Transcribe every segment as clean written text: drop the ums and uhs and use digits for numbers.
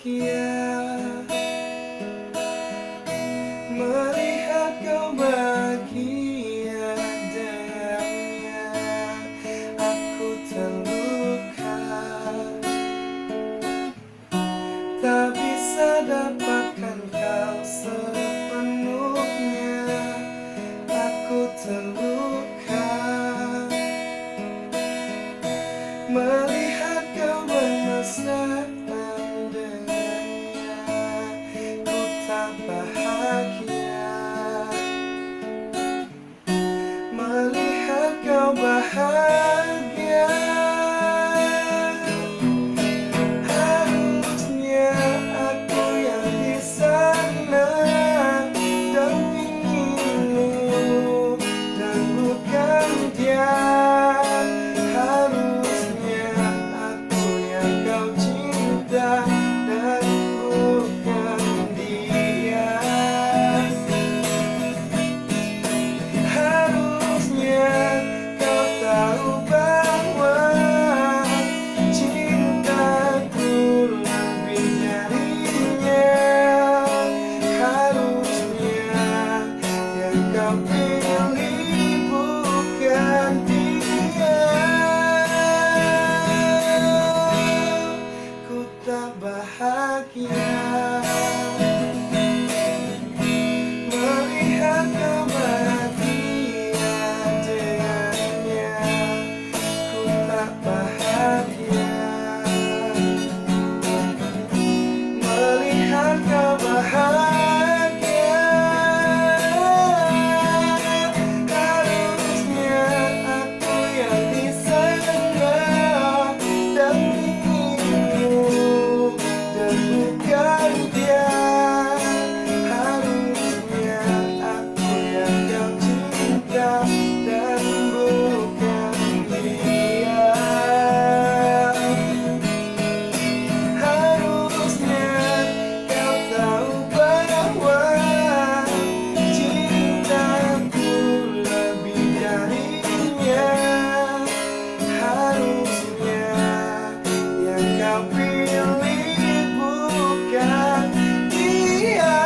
bahagia melihat kau bahagia dengannya. Aku terluka, tak bisa dapatkan kau sepenuhnya. Aku terluka melihat kau bermesraan dengannya. Ku tak bahagia melihat kau bahagia. Harusnya aku yang di sana dampingimu dan bukan dia. Harusnya aku yang kau cinta dan bukan dia. Harusnya kau tahu bahwa cintaku lebih darinya. Harusnya yang kau pilih bukan dia. Ku tak bahagia melihat kau bahagia dengannya. Ku tak bahagia melihat kau bahagia. Harusnya aku yang di sana dampingimu dan bukan dia. Harusnya aku yang kau cinta dan bukan dia. Harusnya kau tahu bahwa cintaku lebih darinya. Harusnya yang kau pilih bukan dia.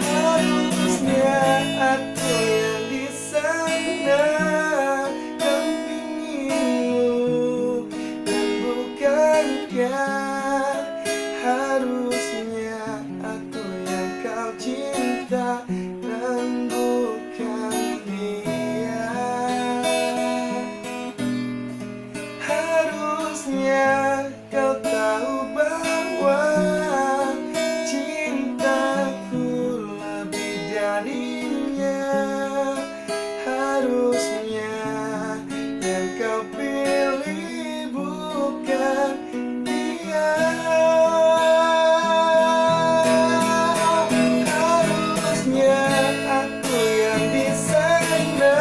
Harusnya aku yang di sana dampingimu dan bukan dia. Harusnya aku yang kau cinta dan bukan dia. Harusnya kau tahu bahwa cintaku lebih darinya. Harusnya yang kau pilih bukan dia. Harusnya aku yang di sana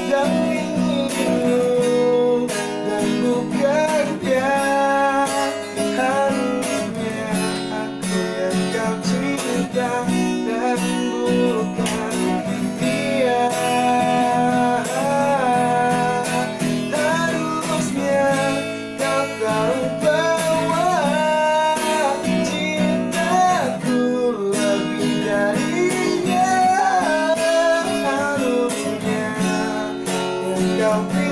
dampingimu dan bukan dia. Harusnya aku yang kau cinta dan bukan dia. Harusnya kau tahu bahwa cintaku lebih darinya. Harusnya yang kau pilih